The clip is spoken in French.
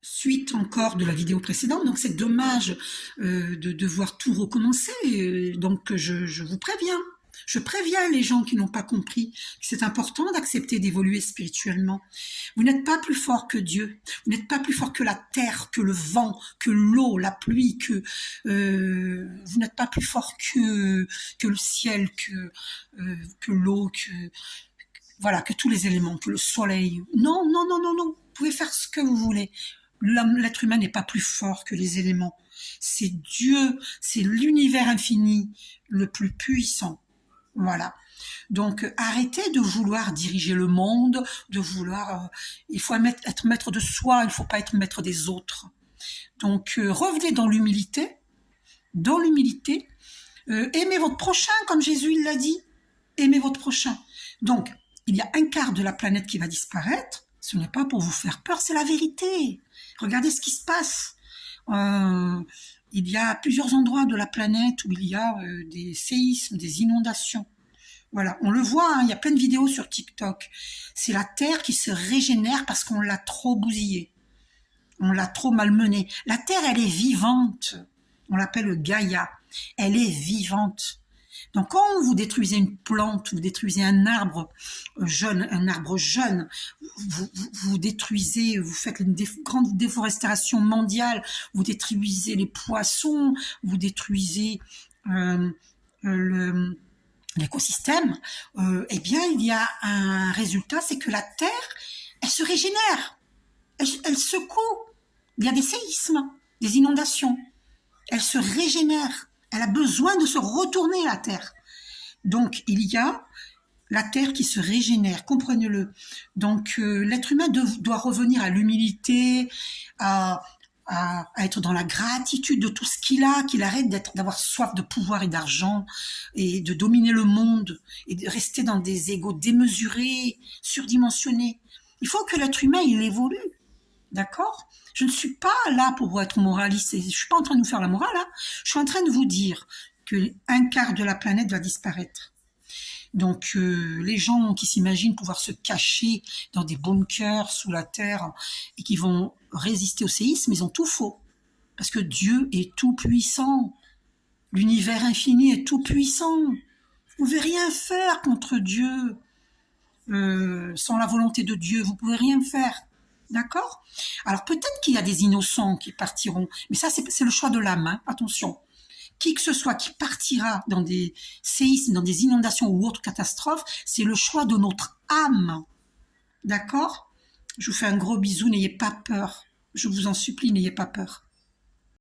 Suite encore de la vidéo précédente, donc c'est dommage de devoir tout recommencer, donc je vous préviens. Je préviens les gens qui n'ont pas compris que c'est important d'accepter d'évoluer spirituellement. Vous n'êtes pas plus fort que Dieu, vous n'êtes pas plus fort que la terre, que le vent, que l'eau, la pluie, vous n'êtes pas plus fort que le ciel, que l'eau, voilà, que tous les éléments, que le soleil. Non, non, non, non, non. Vous pouvez faire ce que vous voulez. L'être humain n'est pas plus fort que les éléments. C'est Dieu, c'est l'univers infini, le plus puissant. Voilà. Donc arrêtez de vouloir diriger le monde, de vouloir. Il faut être maître de soi, il ne faut pas être maître des autres. Donc revenez dans l'humilité, dans l'humilité. Aimez votre prochain, comme Jésus il l'a dit. Aimez votre prochain. Donc il y a un quart de la planète qui va disparaître. Ce n'est pas pour vous faire peur, c'est la vérité. Regardez ce qui se passe. Il y a plusieurs endroits de la planète où il y a des séismes, des inondations. Voilà, on le voit, hein, il y a plein de vidéos sur TikTok. C'est la Terre qui se régénère parce qu'on l'a trop bousillée. On l'a trop malmenée. La Terre, elle est vivante. On l'appelle Gaïa. Elle est vivante. Donc quand vous détruisez une plante, vous détruisez un arbre jeune, vous détruisez, vous faites une grande déforestation mondiale, vous détruisez les poissons, vous détruisez l'écosystème, eh bien il y a un résultat, c'est que la Terre, elle se régénère, elle secoue, il y a des séismes, des inondations, elle se régénère. Elle a besoin de se retourner, la Terre. Donc, il y a la Terre qui se régénère, comprenez-le. Donc, l'être humain doit revenir à l'humilité, à être dans la gratitude de tout ce qu'il a, qu'il arrête d'avoir soif de pouvoir et d'argent, et de dominer le monde, et de rester dans des égos démesurés, surdimensionnés. Il faut que l'être humain, il évolue. D'accord ? Je ne suis pas là pour être moraliste, je ne suis pas en train de vous faire la morale, hein. Je suis en train de vous dire que un quart de la planète va disparaître. Donc les gens qui s'imaginent pouvoir se cacher dans des bunkers sous la terre et qui vont résister au séisme, ils ont tout faux. Parce que Dieu est tout puissant. L'univers infini est tout puissant. Vous ne pouvez rien faire contre Dieu. Sans la volonté de Dieu, vous ne pouvez rien faire. D'accord ? Alors peut-être qu'il y a des innocents qui partiront, mais ça c'est le choix de l'âme, hein, attention. Qui que ce soit qui partira dans des séismes, dans des inondations ou autres catastrophes, c'est le choix de notre âme. D'accord ? Je vous fais un gros bisou, n'ayez pas peur. Je vous en supplie, n'ayez pas peur.